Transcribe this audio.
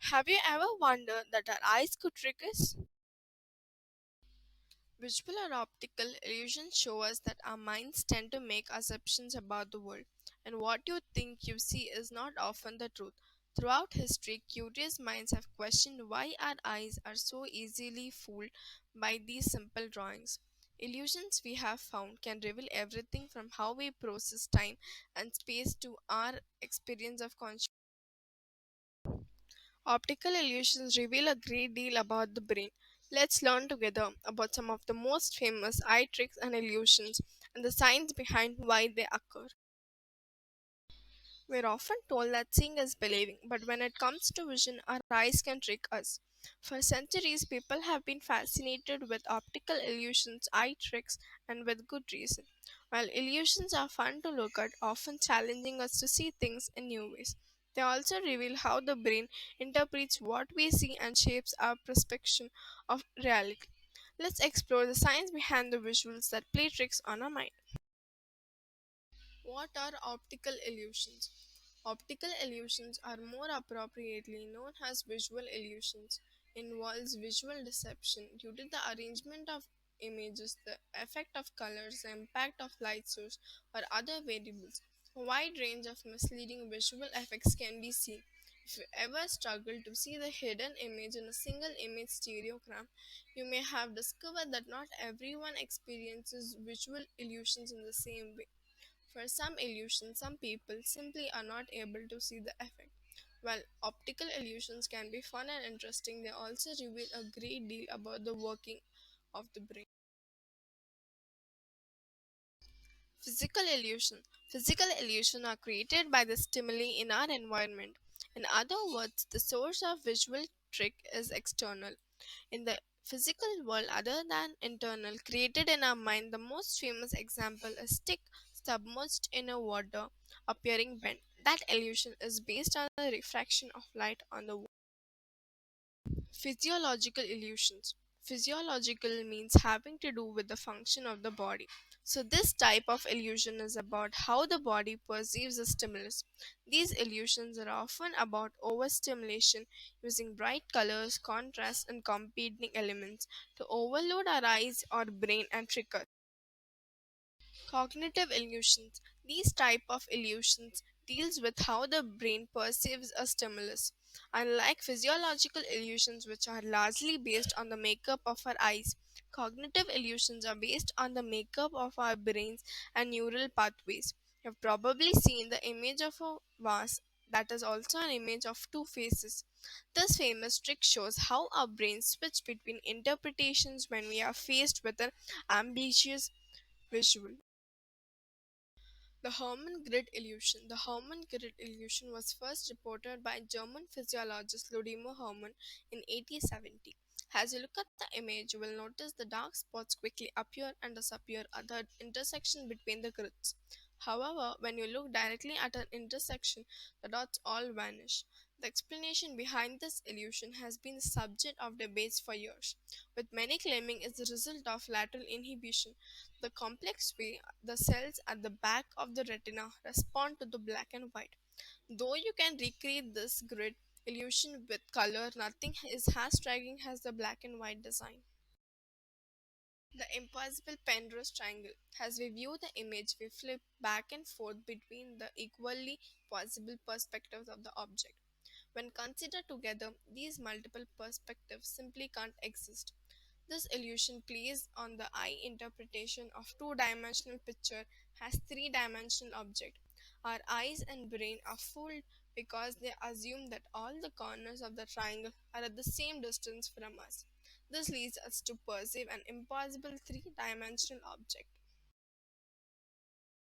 Have you ever wondered that our eyes could trick us? Visual or optical illusions show us that our minds tend to make assumptions about the world, and what you think you see is not often the truth. Throughout history, curious minds have questioned why our eyes are so easily fooled by these simple drawings. Illusions we have found can reveal everything from how we process time and space to our experience of consciousness. Optical illusions reveal a great deal about the brain. Let's learn together about some of the most famous eye tricks and illusions and the science behind why they occur. We're often told that seeing is believing, but when it comes to vision, our eyes can trick us. For centuries, people have been fascinated with optical illusions, eye tricks, and with good reason. While illusions are fun to look at, often challenging us to see things in new ways, they also reveal how the brain interprets what we see and shapes our perception of reality. Let's explore the science behind the visuals that play tricks on our mind. What are optical illusions? Optical illusions are more appropriately known as visual illusions. Involves visual deception due to the arrangement of images, the effect of colors, the impact of light source, or other variables. A wide range of misleading visual effects can be seen. If you ever struggle to see the hidden image in a single image stereogram, you may have discovered that not everyone experiences visual illusions in the same way. For some illusions, some people simply are not able to see the effect. While optical illusions can be fun and interesting, they also reveal a great deal about the working of the brain. Physical illusion. Physical illusions are created by the stimuli in our environment. In other words, the source of visual trick is external. In the physical world other than internal, created in our mind, the most famous example is stick submerged in a water appearing bent. That illusion is based on the refraction of light on the water. Physiological illusions. Physiological means having to do with the function of the body. So, this type of illusion is about how the body perceives a stimulus. These illusions are often about overstimulation using bright colors, contrast, and competing elements to overload our eyes or brain and trick us. Cognitive illusions. These type of illusions deals with how the brain perceives a stimulus. Unlike physiological illusions which are largely based on the makeup of our eyes, cognitive illusions are based on the makeup of our brains and neural pathways. You've probably seen the image of a vase that is also an image of two faces. This famous trick shows how our brains switch between interpretations when we are faced with an ambiguous visual. The Hermann grid illusion. The Hermann grid illusion was first reported by German physiologist Ludwig Hermann in 1870. As you look at the image, you will notice the dark spots quickly appear and disappear at the intersection between the grids. However, when you look directly at an intersection, the dots all vanish. The explanation behind this illusion has been the subject of debates for years, with many claiming it's the result of lateral inhibition, the complex way the cells at the back of the retina respond to the black and white. Though you can recreate this grid illusion with color, nothing is as striking as the black and white design. The impossible Penrose triangle. As we view the image, we flip back and forth between the equally possible perspectives of the object. When considered together, these multiple perspectives simply can't exist. This illusion plays on the eye interpretation of two-dimensional picture as three-dimensional object. Our eyes and brain are fooled because they assume that all the corners of the triangle are at the same distance from us. This leads us to perceive an impossible three-dimensional object.